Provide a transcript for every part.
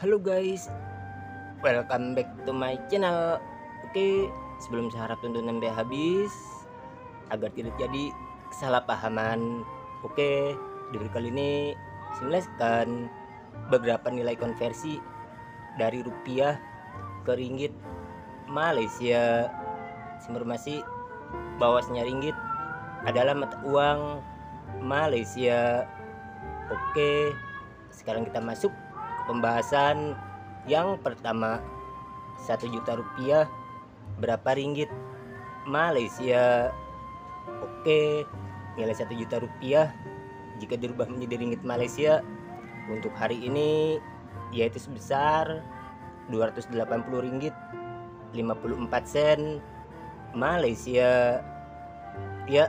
Halo guys, welcome back to my channel. Oke, sebelum saya harap tontonan sampai habis agar tidak jadi kesalahpahaman. Oke, di video kali ini saya menjelaskan beberapa nilai konversi dari rupiah ke ringgit Malaysia. Informasi bahwasanya ringgit adalah mata uang Malaysia. Oke, sekarang kita masuk ke pembahasan yang pertama. 1 juta rupiah berapa ringgit Malaysia? Oke, nilai 1 juta rupiah jika dirubah menjadi ringgit Malaysia untuk hari ini yaitu sebesar 280 ringgit 54 sen Malaysia. Ya,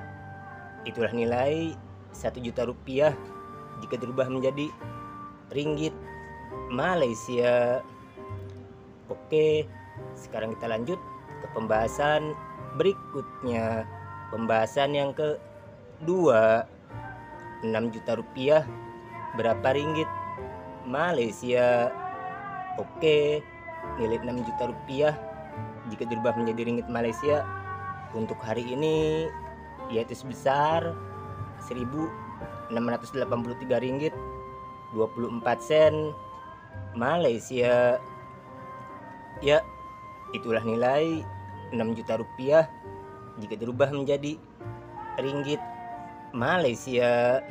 itulah nilai 1 juta rupiah jika dirubah menjadi ringgit Malaysia. Oke, sekarang kita lanjut ke pembahasan berikutnya. Pembahasan yang kedua, 6 juta rupiah berapa ringgit Malaysia? Oke, nilai 6 juta rupiah jika dirubah menjadi ringgit Malaysia untuk hari ini yaitu sebesar 1.683 ringgit 24 sen Malaysia. Ya, itulah nilai 6 juta rupiah jika dirubah menjadi ringgit Malaysia.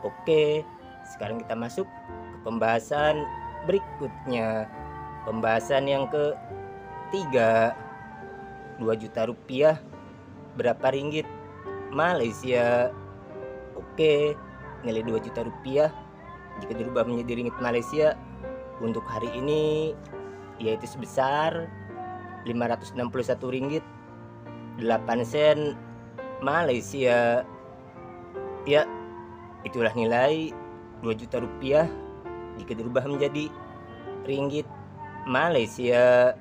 Oke, sekarang kita masuk ke pembahasan berikutnya. Pembahasan yang ketiga, 2 juta rupiah berapa ringgit Malaysia? Oke, nilai 2 juta rupiah jika dirubah menjadi ringgit Malaysia untuk hari ini yaitu sebesar 561 ringgit 8 sen Malaysia. Ya, itulah nilai 2 juta rupiah jika dirubah menjadi ringgit Malaysia.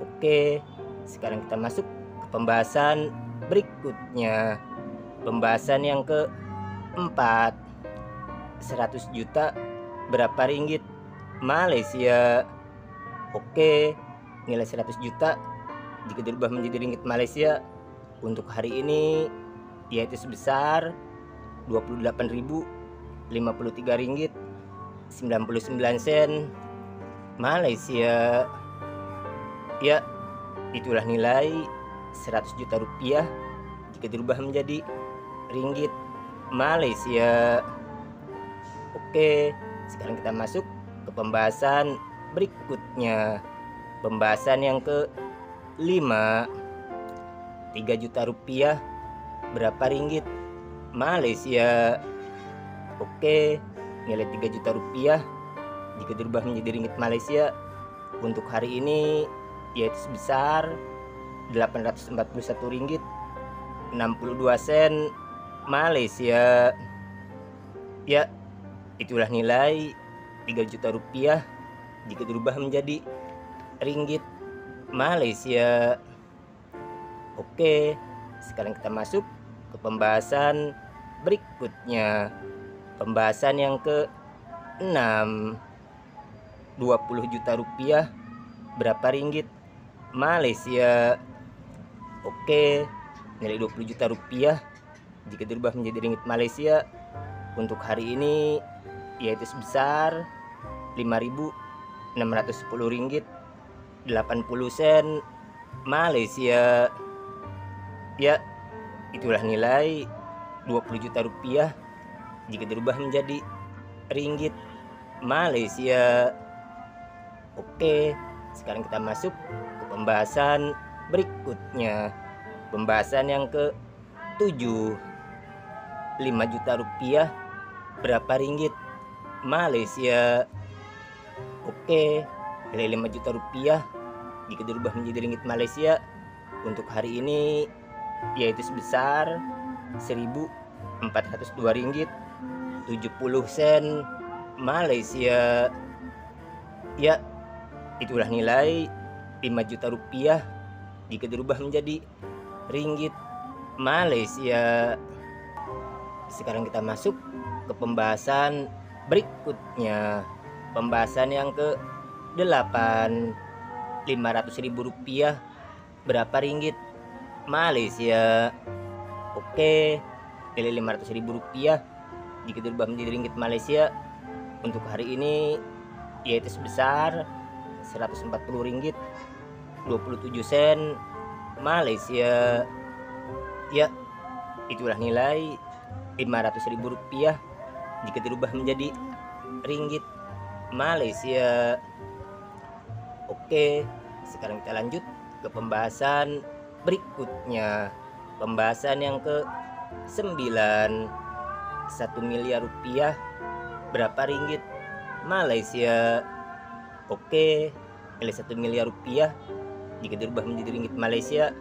Oke, sekarang kita masuk ke pembahasan berikutnya. Pembahasan yang keempat, 100 juta berapa ringgit Malaysia? Oke, nilai 100 juta jika dirubah menjadi ringgit Malaysia untuk hari ini yaitu sebesar 28.053 ringgit 99 sen Malaysia. Ya, itulah nilai 100 juta rupiah jika dirubah menjadi ringgit Malaysia. Oke, sekarang kita masuk ke pembahasan berikutnya. Pembahasan yang kelima, 3 juta rupiah berapa ringgit Malaysia? Oke, nilai 3 juta rupiah jika dirubah menjadi ringgit Malaysia untuk hari ini yaitu sebesar 841 ringgit 62 sen Malaysia. Ya, itulah nilai 3 juta rupiah jika dirubah menjadi ringgit Malaysia. Oke, sekarang kita masuk ke pembahasan berikutnya. Pembahasan yang ke-6, 20 juta rupiah berapa ringgit Malaysia? Oke, nilai 20 juta rupiah jika dirubah menjadi ringgit Malaysia untuk hari ini yaitu sebesar 5.610 ringgit 80 sen Malaysia. Ya, itulah nilai 20 juta rupiah jika dirubah menjadi ringgit Malaysia. Oke, sekarang kita masuk ke pembahasan berikutnya. Pembahasan yang ke-7, 5 juta rupiah berapa ringgit Malaysia? Oke, nilai 5 juta rupiah jika dirubah menjadi ringgit Malaysia untuk hari ini yaitu sebesar 1.402 ringgit 70 sen Malaysia. Ya, itulah nilai 5 juta rupiah jika dirubah menjadi ringgit Malaysia. Sekarang kita masuk ke pembahasan berikutnya. Pembahasan yang ke-8, Rp500.000 berapa ringgit Malaysia? Oke, nilai Rp500.000 jika dirubah menjadi ringgit Malaysia untuk hari ini yaitu sebesar Rp140.27 Malaysia. Ya, itulah nilai Rp500.000 jika dirubah menjadi ringgit Malaysia. Oke, sekarang kita lanjut ke pembahasan berikutnya. Pembahasan yang ke-9, Rp1.000.000 berapa ringgit Malaysia? Oke, nilai Rp1.000.000 jika dirubah menjadi ringgit Malaysia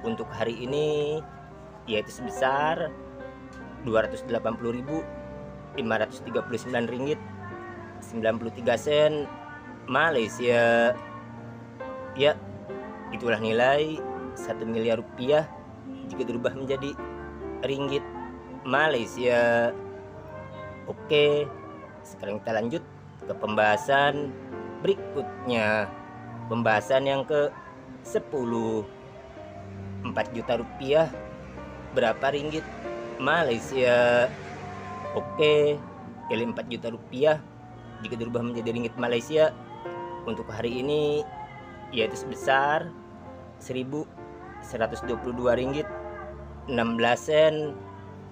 untuk hari ini yaitu sebesar Rp280.539.93 Malaysia. Ya, itulah nilai Rp1.000.000 jika dirubah menjadi ringgit Malaysia. Oke, sekarang kita lanjut ke pembahasan berikutnya. Pembahasan yang ke-10, Rp4.000.000 berapa ringgit Malaysia? Oke, nilai Rp4.000.000 jika dirubah menjadi ringgit Malaysia untuk hari ini yaitu sebesar Rp1.122.16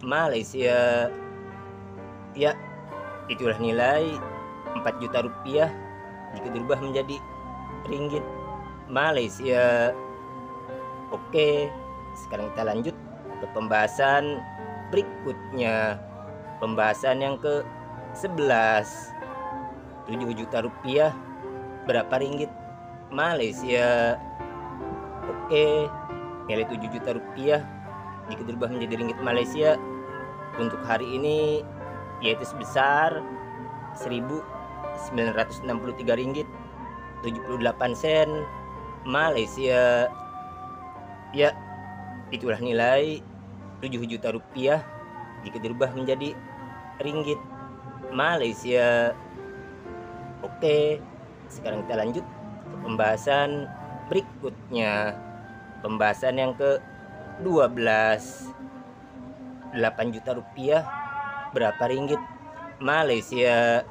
Malaysia. Ya, itulah nilai Rp4.000.000 jika dirubah menjadi ringgit Malaysia. Oke, sekarang kita lanjut ke pembahasan berikutnya. Pembahasan yang ke-11, Rp7.000.000 berapa ringgit Malaysia? Oke, nilai Rp7.000.000 jika dirubah menjadi ringgit Malaysia untuk hari ini yaitu sebesar Rp1.963.78 Malaysia. Ya, itulah nilai Rp7.000.000 jika dirubah menjadi ringgit Malaysia. Oke, sekarang kita lanjut ke pembahasan berikutnya. Pembahasan yang ke-12, Rp8.000.000 berapa ringgit Malaysia?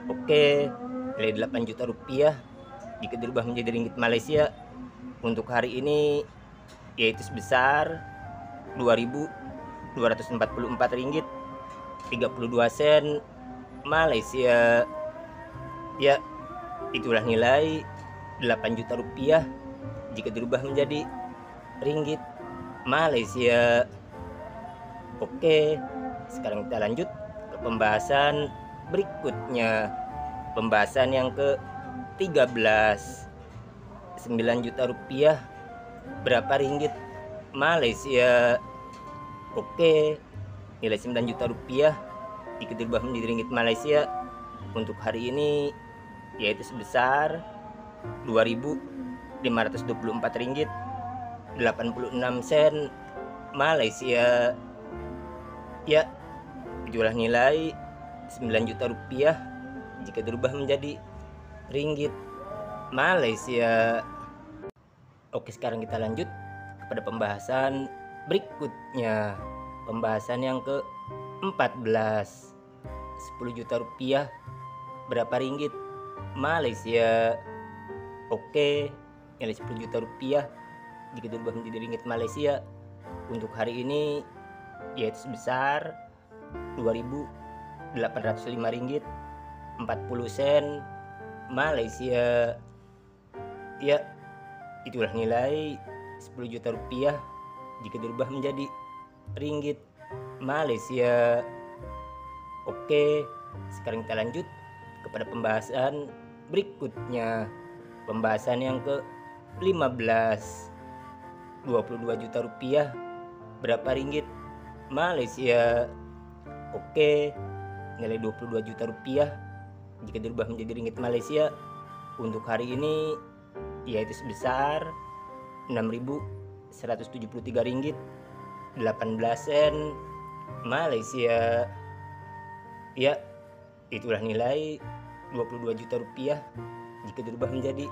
Oke, nilai Rp8.000.000 jika dirubah menjadi ringgit Malaysia untuk hari ini yaitu sebesar Rp2.244.32 Malaysia. Ya, itulah nilai Rp8.000.000 jika dirubah menjadi ringgit Malaysia. Oke, sekarang kita lanjut ke pembahasan berikutnya. Pembahasan yang ke-13, Rp9.000.000 berapa ringgit Malaysia? Oke, nilai Rp9.000.000 jika dirubah menjadi ringgit Malaysia untuk hari ini yaitu sebesar Rp2.524.86 Malaysia. Ya, itulah nilai Rp9.000.000 jika dirubah menjadi ringgit Malaysia. Oke, sekarang kita lanjut kepada pembahasan berikutnya. Pembahasan yang ke-14, Rp10.000.000 berapa ringgit Malaysia? Oke, nilai Rp10.000.000 jika dirubah menjadi ringgit Malaysia untuk hari ini yaitu sebesar Rp2.805.40 Malaysia. Ya, itulah nilai Rp10.000.000 jika dirubah menjadi ringgit Malaysia. Oke, sekarang kita lanjut kepada pembahasan berikutnya. Pembahasan yang ke-15, Rp22.000.000 berapa ringgit Malaysia? Oke, nilai Rp22.000.000 jika dirubah menjadi ringgit Malaysia untuk hari ini yaitu sebesar Rp6.173.18 Malaysia. Ya, itulah nilai 22 juta rupiah jika dirubah menjadi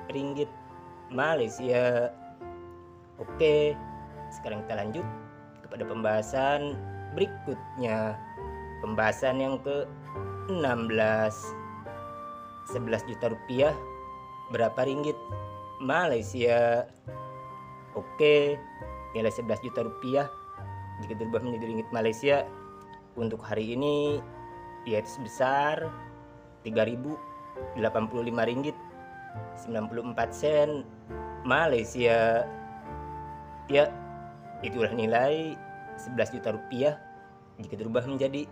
ringgit Malaysia. Oke, sekarang kita lanjut kepada pembahasan berikutnya. Pembahasan yang ke-16. 11 juta rupiah berapa ringgit Malaysia? Oke, nilai 11 juta rupiah jika dirubah menjadi ringgit Malaysia untuk hari ini yaitu sebesar 3.085 ringgit 94 sen Malaysia. Ya, itulah nilai 11 juta rupiah jika dirubah menjadi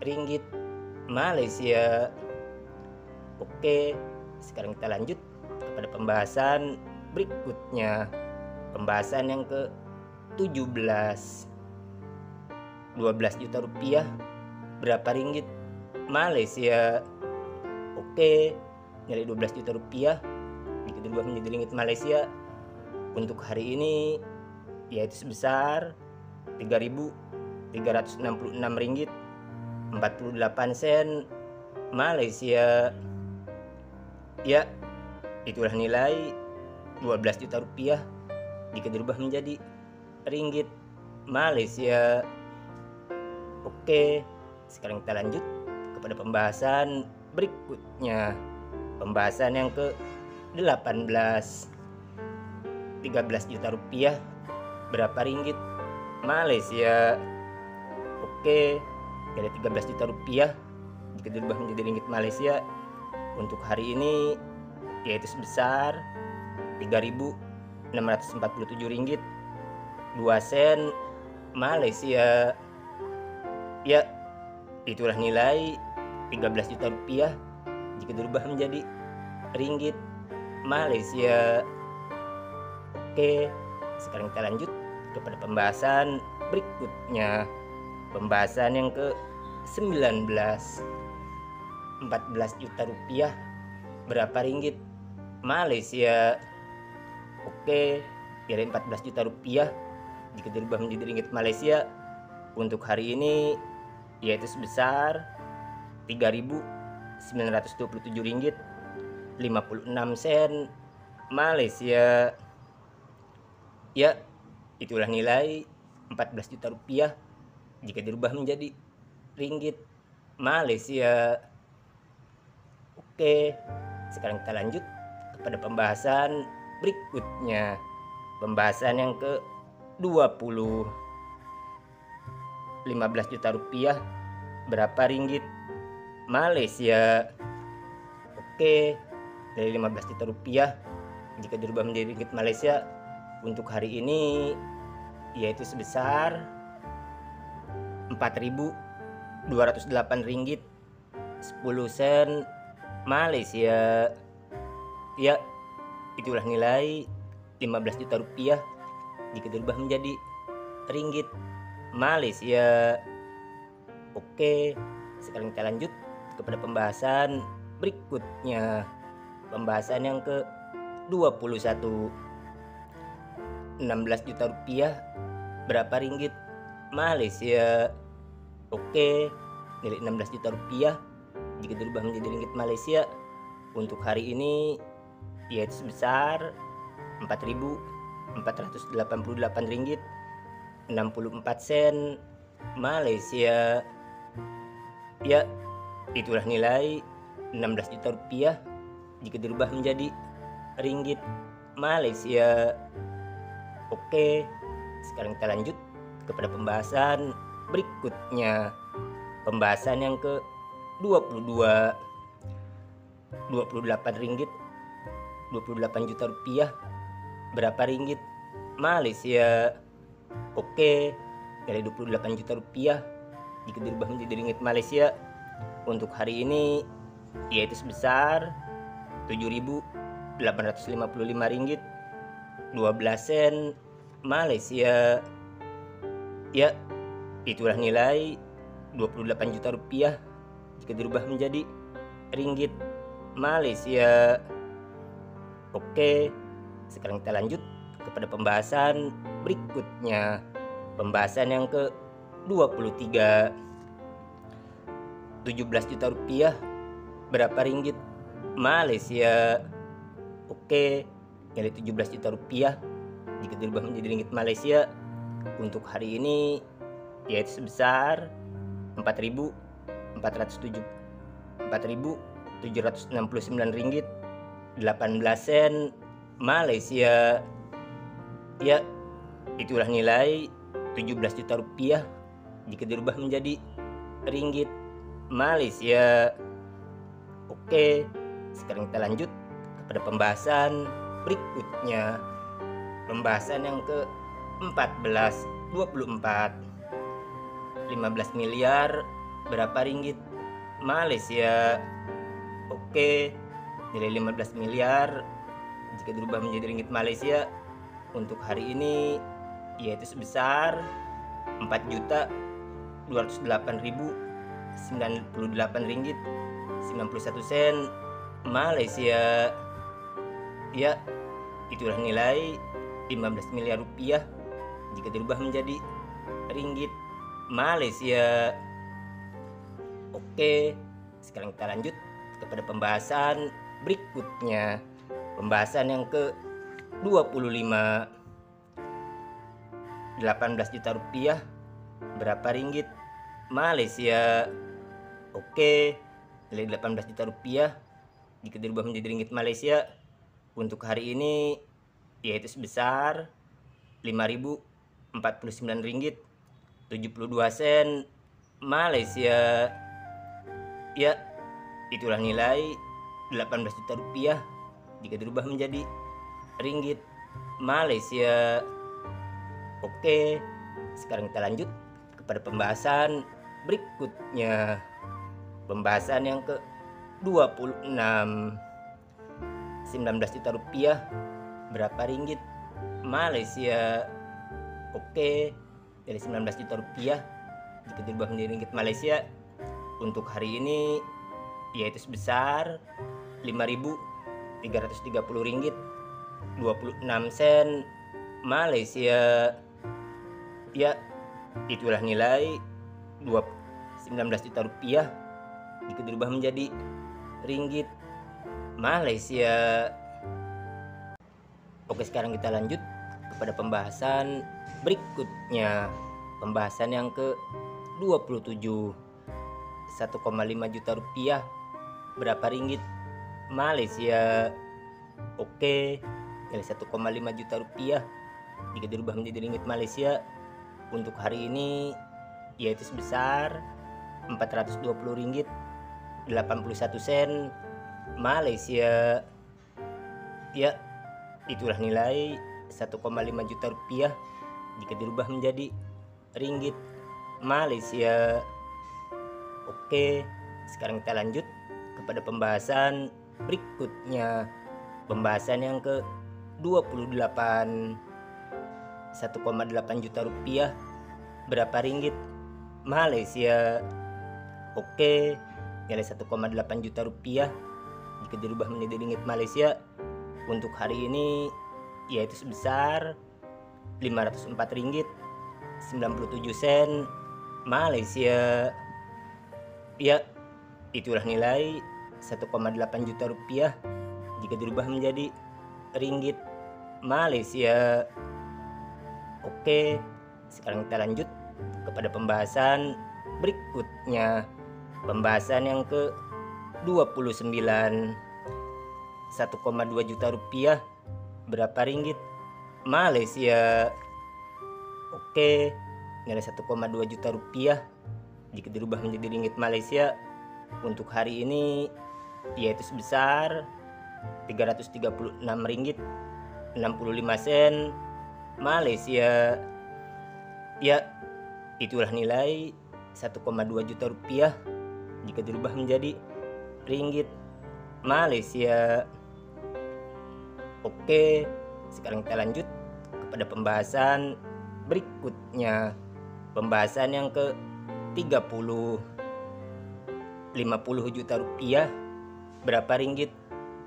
ringgit Malaysia. Oke, sekarang kita lanjut kepada pembahasan berikutnya. Pembahasan yang ke-17. 12 juta rupiah berapa ringgit Malaysia? Oke, nilai 12 juta rupiah jika dirubah menjadi ringgit Malaysia untuk hari ini yaitu sebesar 3.366 ringgit 48 sen Malaysia. Ya, itulah nilai 12 juta rupiah jika dirubah menjadi ringgit Malaysia. Oke, sekarang kita lanjut kepada pembahasan berikutnya. Pembahasan yang ke-18. 13 juta rupiah berapa ringgit Malaysia? Oke, nilai 13 juta rupiah jika dirubah menjadi ringgit Malaysia untuk hari ini yaitu sebesar 3.647 ringgit 2 sen Malaysia. Ya, itulah nilai 13 juta rupiah jika dirubah menjadi ringgit Malaysia. Oke, sekarang kita lanjut kepada pembahasan berikutnya. Pembahasan yang ke-19. 14 juta rupiah berapa ringgit Malaysia? Oke, nilai 14 juta rupiah jika dirubah menjadi ringgit Malaysia untuk hari ini yaitu sebesar 3.927 ringgit 56 sen Malaysia. Ya, itulah nilai 14 juta rupiah jika dirubah menjadi ringgit Malaysia. Oke, sekarang kita lanjut kepada pembahasan berikutnya. Pembahasan yang ke-20. 15 juta rupiah berapa ringgit Malaysia? Oke, dari 15 juta rupiah jika dirubah menjadi ringgit Malaysia untuk hari ini yaitu sebesar 4.208 ringgit 10 sen Malaysia. Ya, itulah nilai 15 juta rupiah jika dirubah menjadi ringgit Malaysia. Oke, sekarang kita lanjut kepada pembahasan berikutnya. Pembahasan yang ke-21. 16 juta rupiah berapa ringgit Malaysia? Oke, nilai 16 juta rupiah jika dirubah menjadi ringgit Malaysia untuk hari ini yaitu sebesar 4.488 ringgit 64 sen Malaysia. Ya, itulah nilai 16 juta rupiah jika dirubah menjadi ringgit Malaysia. Oke, sekarang kita lanjut kepada pembahasan berikutnya. Pembahasan yang ke-22. 28 ringgit 28 juta rupiah berapa ringgit Malaysia? Oke, dari 28 juta rupiah jika dirubah menjadi ringgit Malaysia untuk hari ini yaitu sebesar 7.855 ringgit 12 sen Malaysia. Ya, itulah nilai 28 juta rupiah jika dirubah menjadi ringgit Malaysia. Oke, sekarang kita lanjut kepada pembahasan berikutnya. Pembahasan yang ke-23. 17 juta rupiah berapa ringgit Malaysia? Oke, nilai 17 juta rupiah jika dirubah menjadi ringgit Malaysia untuk hari ini yaitu sebesar 4.769 ringgit 18 sen Malaysia. Ya, itulah nilai 17 juta rupiah jika dirubah menjadi ringgit Malaysia. Oke, sekarang kita lanjut kepada pembahasan berikutnya. Pembahasan yang ke-14, 24. 15 miliar berapa ringgit Malaysia? Oke, nilai 15 miliar jika dirubah menjadi ringgit Malaysia untuk hari ini yaitu sebesar 4.208.098 ringgit 91 sen Malaysia. Ya, itulah nilai 15 miliar rupiah jika dirubah menjadi ringgit Malaysia. Oke, sekarang kita lanjut kepada pembahasan berikutnya. Pembahasan yang ke-25. 18 juta rupiah berapa ringgit Malaysia? Oke, nilai 18 juta rupiah jika dirubah menjadi ringgit Malaysia untuk hari ini yaitu sebesar 5.049 ringgit 72 sen Malaysia. Ya, itulah nilai 18 juta rupiah jika dirubah menjadi ringgit Malaysia. Oke, sekarang kita lanjut kepada pembahasan berikutnya. Pembahasan yang ke-26. 19 juta rupiah berapa ringgit Malaysia? Oke, dari 19 juta rupiah jika dirubah menjadi ringgit Malaysia untuk hari ini yaitu sebesar 5.330 ringgit 26 sen Malaysia. Ya, itulah nilai 19 juta rupiah jika dirubah menjadi ringgit Malaysia. Oke, sekarang kita lanjut kepada pembahasan berikutnya. Pembahasan yang ke-27. 1,5 juta rupiah berapa ringgit Malaysia? Oke, nilai 1,5 juta rupiah jika dirubah menjadi ringgit Malaysia untuk hari ini yaitu sebesar 420 ringgit 81 sen Malaysia. Ya, itulah nilai 1,5 juta rupiah jika dirubah menjadi ringgit Malaysia. Oke, sekarang kita lanjut kepada pembahasan berikutnya. Pembahasan yang ke-28. 1,8 juta rupiah berapa ringgit Malaysia? Oke, nilai 1,8 juta rupiah jika dirubah menjadi ringgit Malaysia untuk hari ini yaitu sebesar 504 ringgit 97 sen Malaysia. Ya, itulah nilai 1,8 juta rupiah jika dirubah menjadi ringgit Malaysia. Oke, sekarang kita lanjut kepada pembahasan berikutnya. Pembahasan yang ke-29. 1,2 juta rupiah berapa ringgit Malaysia? Oke, nilai 1,2 juta rupiah jika dirubah menjadi ringgit Malaysia untuk hari ini yaitu sebesar 336 ringgit 65 sen Malaysia. Ya, itulah nilai 1,2 juta rupiah jika dirubah menjadi ringgit Malaysia. Oke, sekarang kita lanjut kepada pembahasan berikutnya. Pembahasan yang ke-30. 50 juta rupiah berapa ringgit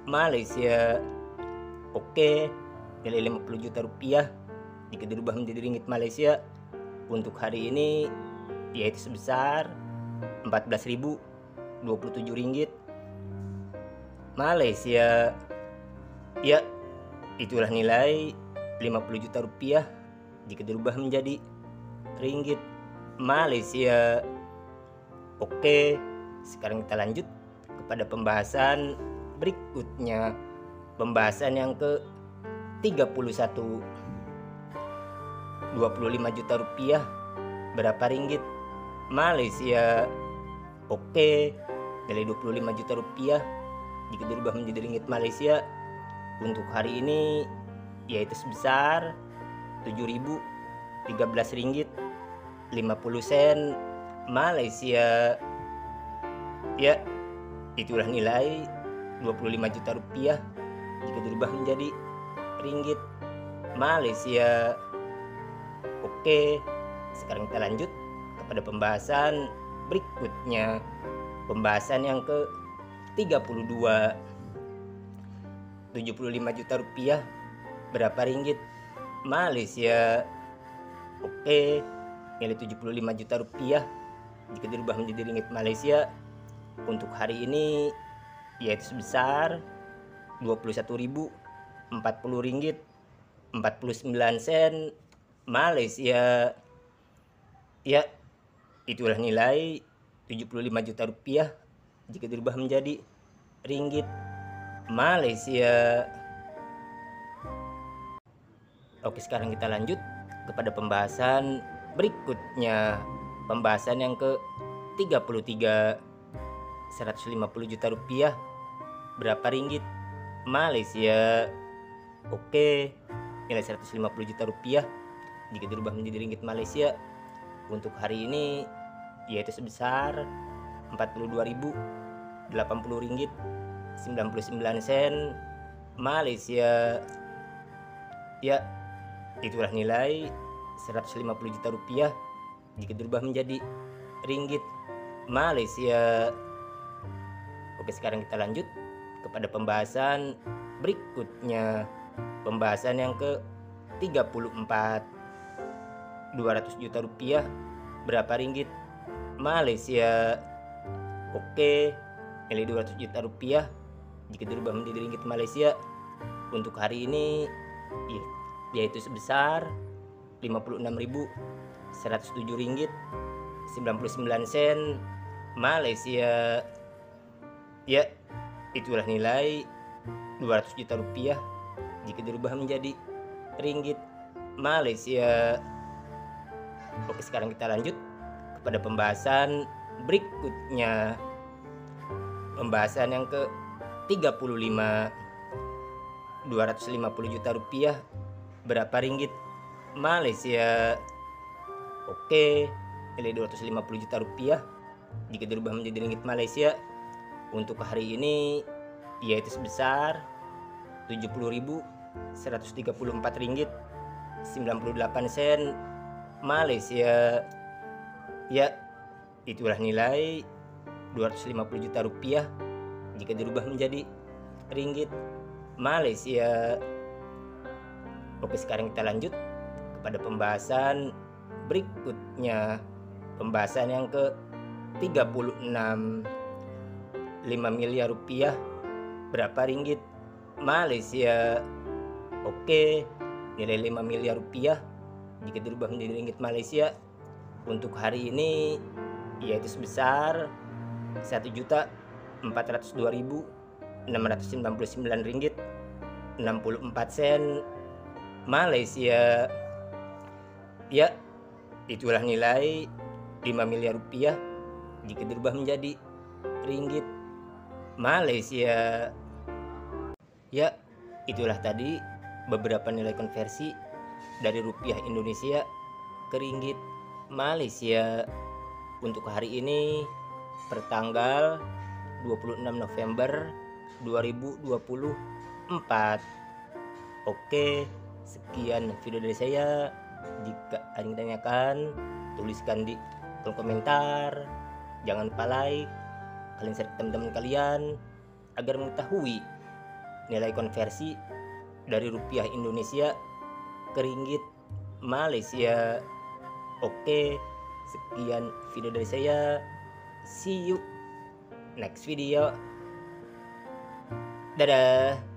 Malaysia? Oke, nilai 50 juta rupiah jika dirubah menjadi ringgit Malaysia untuk hari ini yaitu sebesar 14.027 ringgit Malaysia. Ya, itulah nilai 50 juta rupiah jika dirubah menjadi ringgit Malaysia. Oke, sekarang kita lanjut kepada pembahasan berikutnya. Pembahasan yang ke-31. 25 juta rupiah berapa ringgit Malaysia? Oke, nilai 25 juta rupiah jika dirubah menjadi ringgit Malaysia untuk hari ini yaitu sebesar 7.013 ringgit 50 sen Malaysia. Ya, itulah nilai 25 juta rupiah jika dirubah menjadi ringgit Malaysia. Oke, sekarang kita lanjut kepada pembahasan berikutnya. Pembahasan yang ke-32. 75 juta rupiah berapa ringgit Malaysia? Oke, nilai 75 juta rupiah jika dirubah menjadi ringgit Malaysia untuk hari ini yaitu sebesar 21.040 ringgit 49 sen Malaysia. Ya, itulah nilai 75 juta rupiah jika dirubah menjadi ringgit Malaysia. Oke, sekarang kita lanjut kepada pembahasan berikutnya. Pembahasan yang ke-33. 150 juta rupiah berapa ringgit Malaysia? Oke, nilai 150 juta rupiah jika dirubah menjadi ringgit Malaysia untuk hari ini yaitu sebesar 42.080 ringgit 99 sen Malaysia. Ya, itulah nilai 150 juta rupiah jika dirubah menjadi ringgit Malaysia. Oke, sekarang kita lanjut kepada pembahasan berikutnya. Pembahasan yang ke-34. 200 juta rupiah berapa ringgit Malaysia? Oke, nilai 200 juta rupiah jika dirubah menjadi ringgit Malaysia untuk hari ini yaitu sebesar 56.107 ringgit 99 sen Malaysia. Ya, itulah nilai 200 juta rupiah jika dirubah menjadi ringgit Malaysia. Oke, sekarang kita lanjut kepada pembahasan berikutnya. Pembahasan yang ke-35. 250 juta rupiah berapa ringgit Malaysia? Oke, nilai 250 juta rupiah jika dirubah menjadi ringgit Malaysia untuk hari ini yaitu sebesar 70.134 ringgit 98 sen Malaysia. Ya, itulah nilai 250 juta rupiah jika dirubah menjadi ringgit Malaysia. Oke, sekarang kita lanjut kepada pembahasan berikutnya. Pembahasan yang ke-36. 5 miliar rupiah berapa ringgit Malaysia? Oke, nilai 5 miliar rupiah jika dirubah menjadi ringgit Malaysia untuk hari ini yaitu sebesar 1.402.699 ringgit 64 sen Malaysia. Ya, itulah nilai 5 miliar rupiah jika dirubah menjadi ringgit Malaysia. Ya, itulah tadi beberapa nilai konversi dari rupiah Indonesia ke ringgit Malaysia untuk hari ini pertanggal 26 November 2024. Oke, sekian video dari saya. Jika ada yang ditanyakan, tuliskan di kolom komentar. Jangan lupa like, kalian share ke teman-teman kalian agar mengetahui nilai konversi dari rupiah Indonesia ke ringgit Malaysia. Oke, sekian video dari saya. See you next video. Dadah.